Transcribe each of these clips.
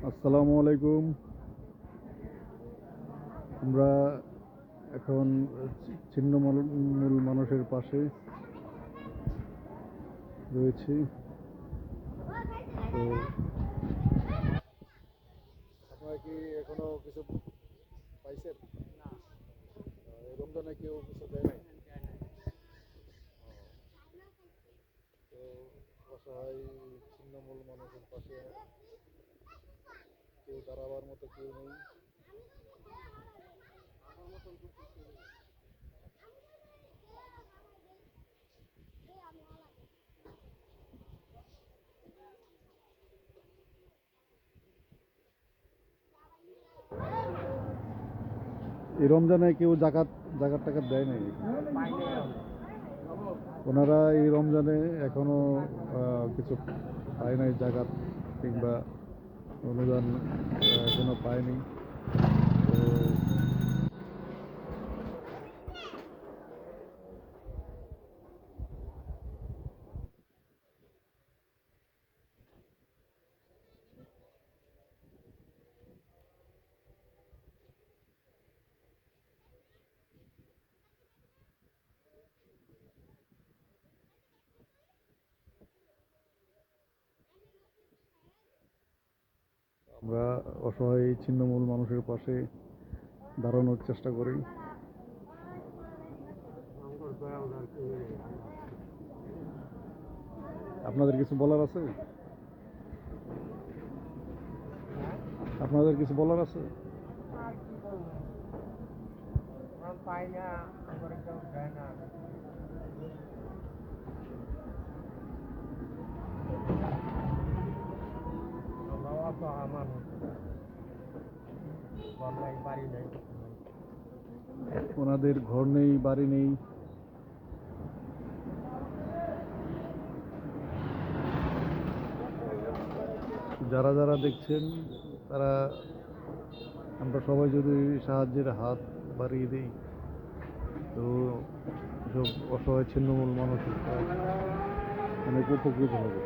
আসসালামু আলাইকুম। আমরা এখন ছিন্নমূল মানুষের পাশে রয়েছি। তো আপনারা কি এখনো কিছু পাইছেন? এই রমজানে কেউ কিছু দেয় নাই? তো অসহায় ছিন্নমূল মানুষের পাশে কেউ দাঁড়াবার মতো কেউ নেই। এই রমজানে কেউ জাকাত জাকাত টাকাত দেয় নাই। ওনারা এই রমজানে এখনো কিছু পায় নাই, জাকাত কিংবা অনুদান এখনো পায়নি। তো আমরা অসহায় ছিন্নমূল মানুষের পাশে দাঁড়ানোর চেষ্টা করি। আপনাদের কিছু বলার আছে? আপনাদের কিছু বলার আছে? ওনাদের ঘর নেই, বাড়ি নেই। যারা যারা দেখছেন তারা, আমরা সবাই যদি সাহায্যের হাত বাড়িয়ে দিই তো সব অসহায় ছিন্নমূল মানুষের অনেক উপকৃত হবে।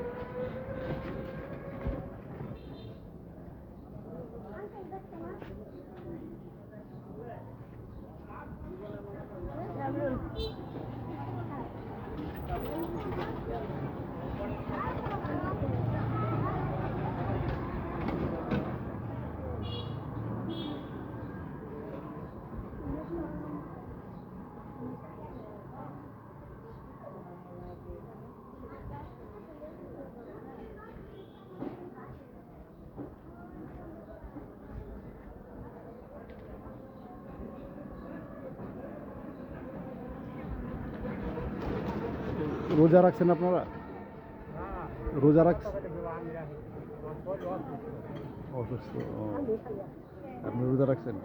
রোজা রাখছেন আপনারা? রোজা রাখছেন? অসুস্থ? আপনি রোজা রাখছেন?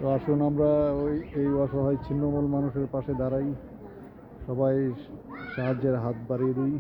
তো আসুন আমরা এই অসহায় ছিন্নমূল মানুষের পাশে দাঁড়াই, সবাই সাহায্যের হাত বাড়িয়ে দিই।